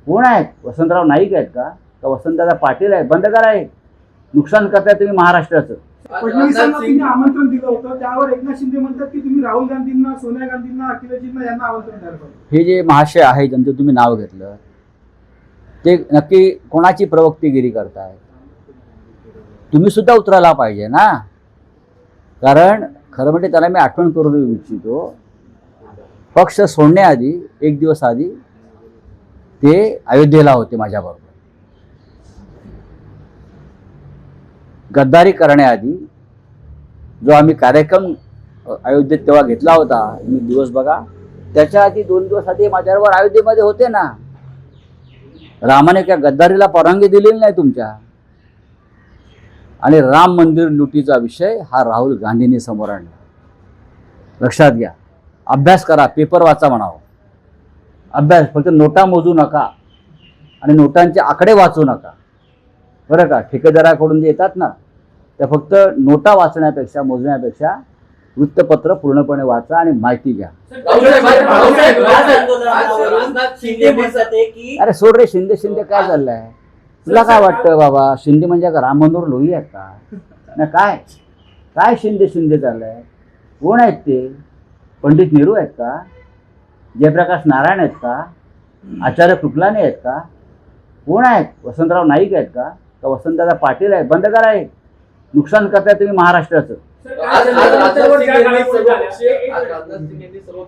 कोण आहेत? वसंतराव नाईक आहेत का वसंतदादा पाटील आहेत? बंद करा, हे नुकसान करताय तुम्ही महाराष्ट्राचं. फडणवीसांना तुम्ही आमंत्रण दिलं होतं, त्यावर एकनाथ शिंदे म्हणतात की तुम्ही राहुल गांधींना, सोनिया गांधींना, अखिलेशजींना यांना आमंत्रण द्यायला पाहिजे. हे जे महाशय आहे ज्यांचं तुम्ही नाव घेतलं ते नक्की कोणाची प्रवक्तीगिरी करताय? तुम्ही सुद्धा उतरायला पाहिजे ना. कारण खरं म्हणजे त्याला मी आठवण करू देऊ इच्छितो, पक्ष सोडण्याआधी एक दिवस आधी ते अयोध्येला होते माझ्याबरोबर. गद्दारी करण्याआधी जो आम्ही कार्यक्रम अयोध्येत तेव्हा घेतला होता, मी दिवस बघा, त्याच्या आधी 2 दिवस आधी माझ्याबरोबर अयोध्येमध्ये होते ना. रामाने त्या गद्दारीला परवानगी दिलेली नाही तुमच्या. आणि राम मंदिर लुटीचा विषय हा राहुल गांधींनी समोर आणला. लक्षात घ्या, अभ्यास करा, पेपर वाचा म्हणावं. अभ्यास, फक्त नोटा मोजू नका आणि नोटांचे आकडे वाचू नका, बरं का. ठेकेदाराकडून जे येतात ना, त्या फक्त नोटा वाचण्यापेक्षा, मोजण्यापेक्षा वृत्तपत्र पूर्णपणे वाचा आणि माहिती घ्या. अरे सोड रे, शिंदे शिंदे काय चाललंय तुला? काय वाटतं बाबा, शिंदे म्हणजे का राम मनोहर लोही आहेत का? ना काय काय शिंदे शिंदे चाललंय? कोण आहेत ते? पंडित नेहरू आहेत का? जयप्रकाश नारायण आहेत का? आचार्य कृपलानी आहेत का? कोण आहेत? वसंतराव नाईक आहेत का वसंतदादा पाटील आहेत? बंद करा, हे नुकसान करताय तुम्ही महाराष्ट्राचं.